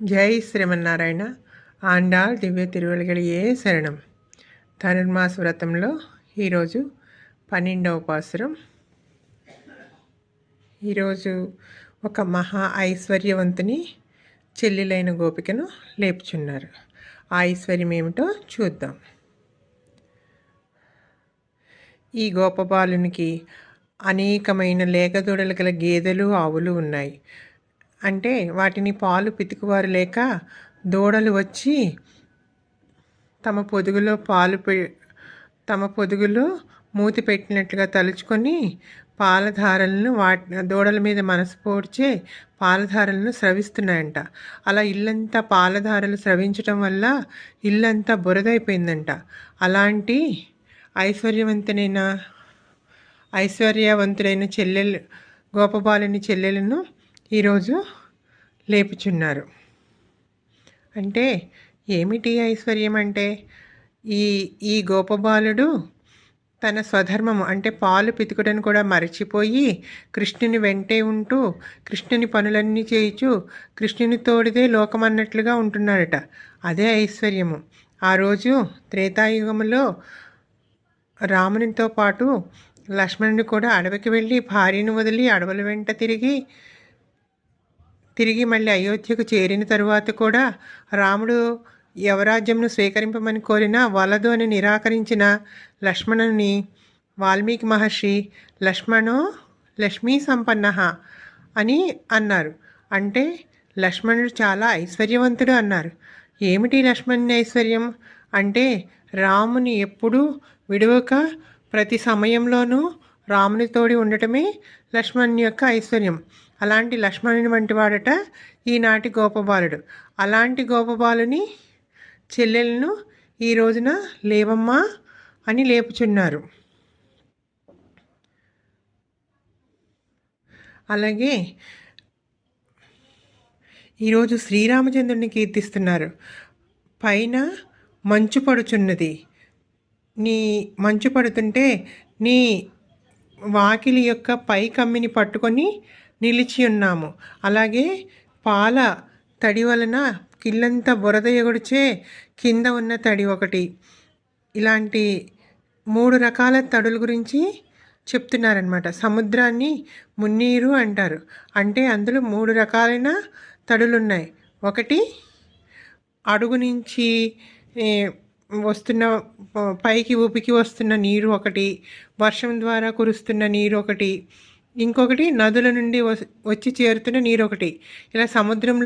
ஜெய் శ్రీమన్నారాయణ ఆండాళ్ దివ్య తిరువెలగలియే శరణం. ధనుర్మాస వ్రతంలో ఈరోజు 12వ పాసురం. ఈరోజు ఒక మహా ఐశ్వర్యవంతుని చెల్లెలైన గోపికను లేపుచున్నారు. ఆ ఐశ్వర్యం ఏమిటో చూద్దాం. ఈ గోపబాలునికి అనేకమైన లేగదూడలు గల గేదెలు ఆవులు ఉన్నాయి. అంటే వాటిని పాలు పితుకువారు లేక దూడలు వచ్చి తమ పొదుగులో మూతి పెట్టినట్లుగా తలుచుకొని పాలధారలను దూడల మీద మనసు పోడ్చే పాలధారలను స్రవిస్తున్నాయంట. అలా ఇల్లంతా పాలధారలు స్రవించటం వల్ల ఇల్లంతా బురదైపోయిందంట. అలాంటి ఐశ్వర్యవంతులైన గోపబాలుని చెల్లెలను ఈరోజు లేపుచున్నారు. అంటే ఏమిటి ఐశ్వర్యం అంటే, ఈ గోపబాలుడు తన స్వధర్మము అంటే పాలు పితుకుటను కూడా మరచిపోయి కృష్ణుని వెంటే ఉంటూ కృష్ణుని పనులన్నీ చేయించు కృష్ణుని తోడిదే లోకమన్నట్లుగా ఉంటున్నాడట. అదే ఐశ్వర్యము. ఆ రోజు త్రేతాయుగములో రామునితో పాటు లక్ష్మణుని కూడా అడవికి వెళ్ళి భార్యను వదిలి అడవుల వెంట తిరిగి మళ్ళీ అయోధ్యకు చేరిన తరువాత కూడా రాముడు యవరాజ్యంను స్వీకరింపమని కోరిన వలదు అని నిరాకరించిన లక్ష్మణుని వాల్మీకి మహర్షి లక్ష్మీ సంపన్న అని అన్నారు. అంటే లక్ష్మణుడు చాలా ఐశ్వర్యవంతుడు అన్నారు. ఏమిటి లక్ష్మణుని ఐశ్వర్యం అంటే, రాముని ఎప్పుడూ విడువక ప్రతి సమయంలోనూ రాముని తోడి ఉండటమే లక్ష్మణుని యొక్క ఐశ్వర్యం. అలాంటి లక్ష్మణుని వంటి వాడట ఈనాటి గోపబాలుడు. అలాంటి గోపబాలుని చెల్లెలను ఈ రోజున లేవమ్మా అని లేపుచున్నారు. అలాగే ఈరోజు శ్రీరామచంద్రుని కీర్తిస్తున్నారు. పైన మంచు పడుచున్నది. మంచు పడుతుంటే నీ వాకిలి యొక్క పై కమ్మిని పట్టుకొని నిలిచి ఉన్నాము. అలాగే పాల తడి వలన కిల్లంతా బురద ఎగుడిచే కింద ఉన్న తడి ఒకటి. ఇలాంటి 3 రకాల తడుల గురించి చెప్తున్నారనమాట. సముద్రాన్ని మున్నీరు అంటారు. అంటే అందులో 3 రకాలైన తడులున్నాయి. ఒకటి అడుగు నుంచి వస్తున్న పైకి ఊపికి వస్తున్న నీరు ఒకటి, వర్షం ద్వారా కురుస్తున్న నీరు ఒకటి, ఇంకొకటి నదుల నుండి వచ్చి చేరుతున్న నీరు ఒకటి. ఇలా సముద్రంలో